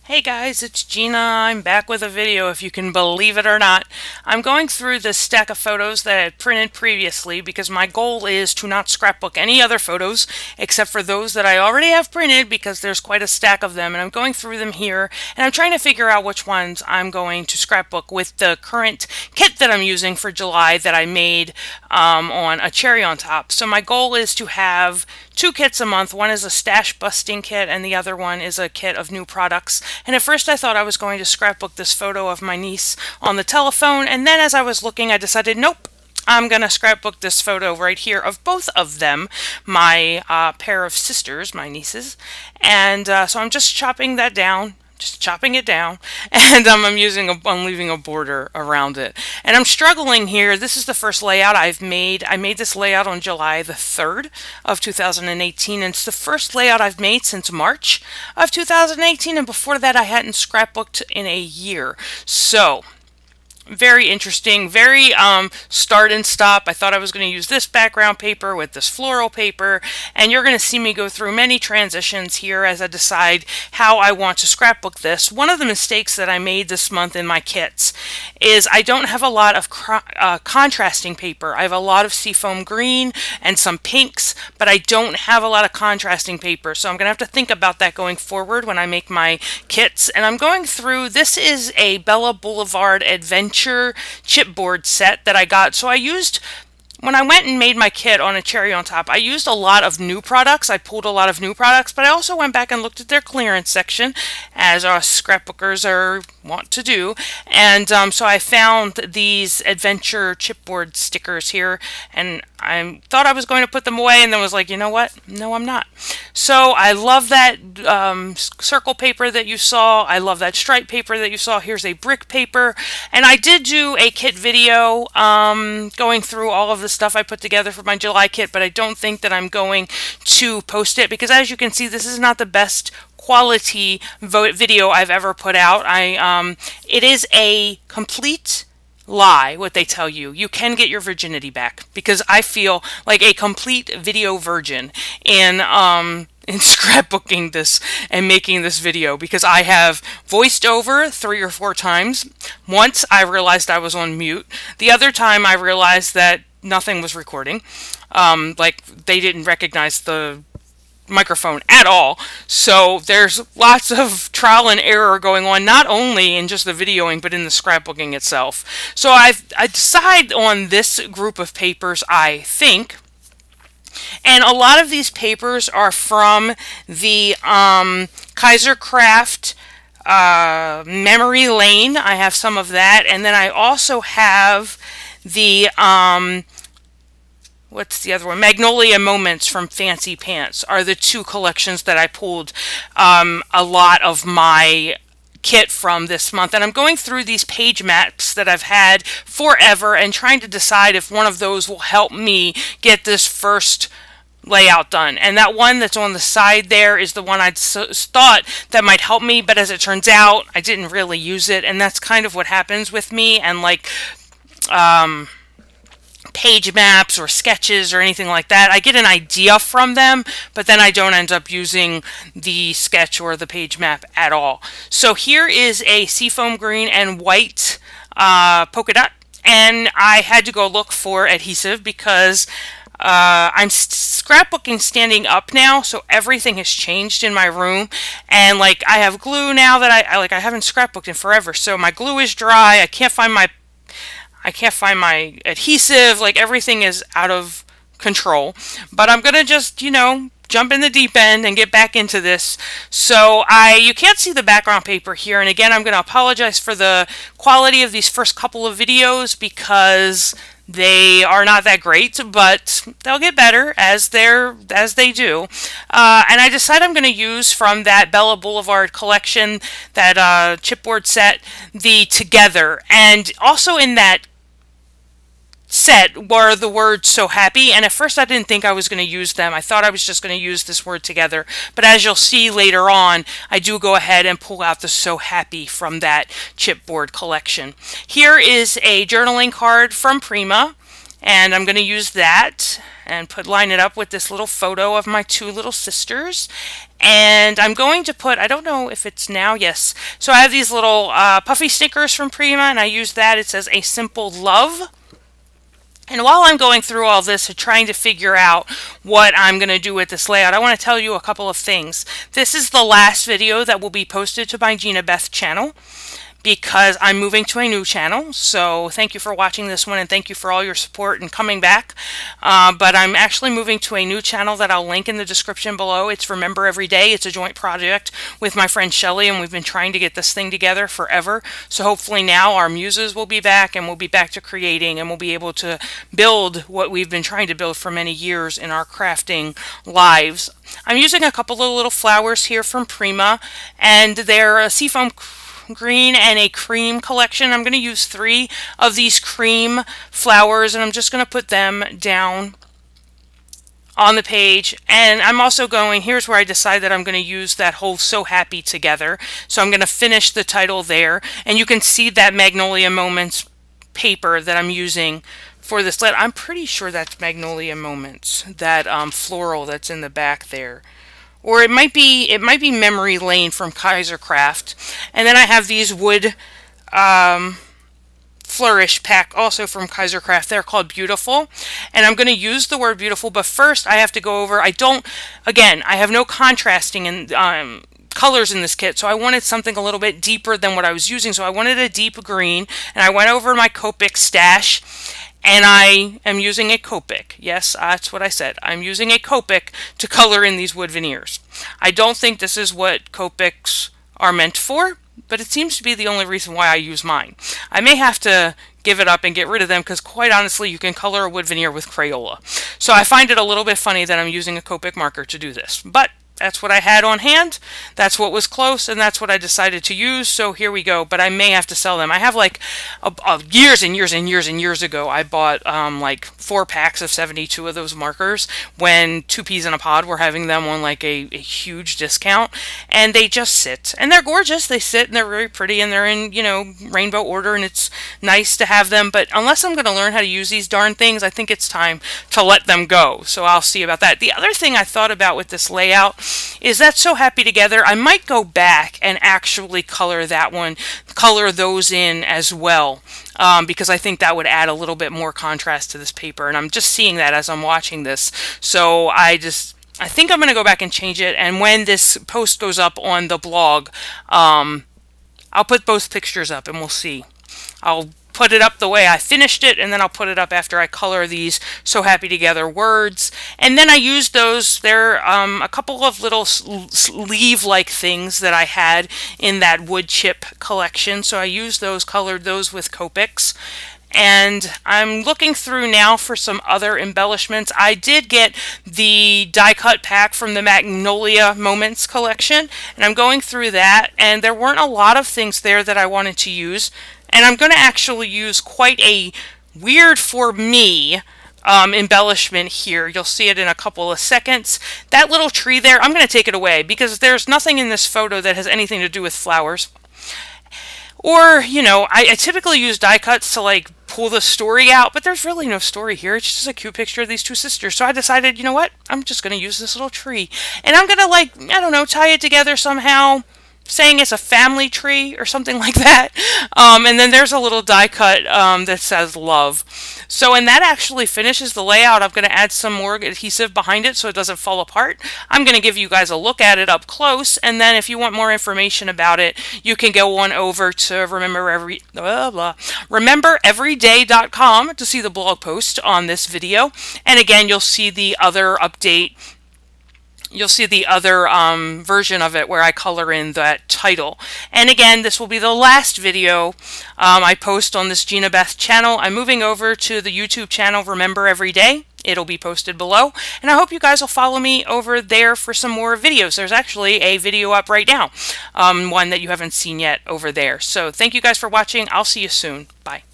Hey guys, it's Gina. I'm back with a video, if you can believe it or not. I'm going through this stack of photos that I had printed previously because my goal is to not scrapbook any other photos except for those that I already have printed because there's quite a stack of them, and I'm going through them here and I'm trying to figure out which ones I'm going to scrapbook with the current kit that I'm using for July that I made on a cherry on top. So my goal is to have 2 kits a month. One is a stash busting kit and the other one is a kit of new products. And at first I thought I was going to scrapbook this photo of my niece on the telephone, and then as I was looking I decided nope, I'm going to scrapbook this photo right here of both of them, my pair of sisters, my nieces. And so I'm just chopping that down. Just chopping it down, and I'm leaving a border around it. And I'm struggling here. This is the first layout I've made. I made this layout on July the 3rd of 2018, and it's the first layout I've made since March of 2018, and before that I hadn't scrapbooked in a year. So very interesting, very start and stop. I thought I was going to use this background paper with this floral paper, and you're going to see me go through many transitions here as I decide how I want to scrapbook this. One of the mistakes that I made this month in my kits is I don't have a lot of contrasting paper. I have a lot of seafoam green and some pinks, but I don't have a lot of contrasting paper, so I'm going to have to think about that going forward when I make my kits. And I'm going through, this is a Bella Boulevard Adventure chipboard set that I got. So I used, when I went and made my kit on a cherry on top, I used a lot of new products. I pulled a lot of new products, but I also went back and looked at their clearance section, as us scrapbookers want to do. And so I found these adventure chipboard stickers here, and I thought I was going to put them away, and then was like, you know what? No, I'm not. So I love that circle paper that you saw. I love that stripe paper that you saw. Here's a brick paper. And I did do a kit video going through all of the stuff I put together for my July kit, but I don't think that I'm going to post it because, as you can see, this is not the best quality video I've ever put out. It is a complete lie what they tell you. You can get your virginity back, because I feel like a complete video virgin in scrapbooking this and making this video, because I have voiced over 3 or 4 times. Once I realized I was on mute. The other time I realized that nothing was recording. Like they didn't recognize the microphone at all. So there's lots of trial and error going on, not only in just the videoing but in the scrapbooking itself. So I decide on this group of papers, I think, and a lot of these papers are from the Kaiser Craft Memory Lane. I have some of that, and then I also have the what's the other one? Magnolia Moments from Fancy Pants are the 2 collections that I pulled a lot of my kit from this month. And I'm going through these page maps that I've had forever and trying to decide if one of those will help me get this first layout done. And that one that's on the side there is the one I thought that might help me, but as it turns out, I didn't really use it. And that's kind of what happens with me and like page maps or sketches or anything like that. I get an idea from them, but then I don't end up using the sketch or the page map at all. So here is a seafoam green and white polka dot, and I had to go look for adhesive because I'm scrapbooking standing up now, so everything has changed in my room, and like I have glue now that I haven't scrapbooked in forever, so my glue is dry. I can't find my adhesive. Like everything is out of control, but I'm gonna just, you know, jump in the deep end and get back into this. So you can't see the background paper here, and again I'm gonna apologize for the quality of these first couple of videos because they are not that great, but they'll get better as they do. And I decided I'm going to use from that Bella Boulevard collection, that chipboard set, the Together. And also in that set were the words "so happy," and at first I didn't think I was going to use them. I thought I was just going to use this word "together," but as you'll see later on, I do go ahead and pull out the "so happy" from that chipboard collection. Here is a journaling card from Prima. And I'm going to use that and line it up with this little photo of my two little sisters. And I'm going to put, I don't know if it's now, yes. So I have these little puffy stickers from Prima, and I use that. It says A Simple Love. And while I'm going through all this and trying to figure out what I'm going to do with this layout, I want to tell you a couple of things. This is the last video that will be posted to my Gina Beth channel, because I'm moving to a new channel. So thank you for watching this one, and thank you for all your support and coming back. But I'm actually moving to a new channel that I'll link in the description below. It's Remember Every Day. It's a joint project with my friend Shelly, and we've been trying to get this thing together forever. So hopefully now our muses will be back, and we'll be back to creating, and we'll be able to build what we've been trying to build for many years in our crafting lives. I'm using a couple of little flowers here from Prima, and they're a seafoam green and a cream collection. I'm going to use 3 of these cream flowers, and I'm just going to put them down on the page. And I'm also going, here's where I decide that I'm going to use that whole So Happy Together. So I'm going to finish the title there, and you can see that Magnolia Moments paper that I'm using for this letter. I'm pretty sure that's Magnolia Moments, that floral that's in the back there. Or it might be Memory Lane from Kaisercraft. And then I have these wood flourish pack also from Kaisercraft. They're called Beautiful. And I'm going to use the word beautiful, but first I have to go over, I have no contrasting in colors in this kit, so I wanted something a little bit deeper than what I was using. So I wanted a deep green, and I went over my Copic stash, and I am using a Copic. Yes, that's what I said. I'm using a Copic to color in these wood veneers. I don't think this is what Copics are meant for, but it seems to be the only reason why I use mine. I may have to give it up and get rid of them, because quite honestly, you can color a wood veneer with Crayola. So I find it a little bit funny that I'm using a Copic marker to do this, but that's what I had on hand, that's what was close, and that's what I decided to use, so here we go. But I may have to sell them. I have like years and years and years and years ago, I bought like 4 packs of 72 of those markers when 2 Peas in a Pod were having them on like a huge discount, and they just sit, and they're gorgeous. They sit, and they're very pretty, and they're in, you know, rainbow order, and it's nice to have them. But unless I'm going to learn how to use these darn things, I think it's time to let them go, so I'll see about that. The other thing I thought about with this layout is that So Happy Together, I might go back and actually color that one, color those in as well, because I think that would add a little bit more contrast to this paper, and I'm just seeing that as I'm watching this. So I think I'm going to go back and change it, and when this post goes up on the blog, I'll put both pictures up, and we'll see. I'll put it up the way I finished it, and then I'll put it up after I color these So Happy Together words. And then I used those, they're a couple of little sleeve-like things that I had in that wood chip collection, so I used those, colored those with Copics. And I'm looking through now for some other embellishments. I did get the die cut pack from the Magnolia Moments collection, and I'm going through that, and there weren't a lot of things there that I wanted to use. And I'm going to actually use quite a weird for me embellishment here. You'll see it in a couple of seconds. That little tree there, I'm going to take it away because there's nothing in this photo that has anything to do with flowers. Or, you know, I typically use die cuts to like pull the story out, but there's really no story here. It's just a cute picture of these 2 sisters. So I decided, you know what? I'm just going to use this little tree. And I'm going to, like, I don't know, tie it together somehow, saying it's a family tree or something like that. And then there's a little die cut that says love. So, and that actually finishes the layout. I'm going to add some more adhesive behind it so it doesn't fall apart. I'm going to give you guys a look at it up close, and then if you want more information about it, you can go on over to remembereveryday.com to see the blog post on this video. And again, you'll see the other update. You'll see the other version of it where I color in that title. And again, this will be the last video I post on this Gina Beth channel. I'm moving over to the YouTube channel Remember Every Day. It'll be posted below. And I hope you guys will follow me over there for some more videos. There's actually a video up right now, one that you haven't seen yet over there. So thank you guys for watching. I'll see you soon. Bye.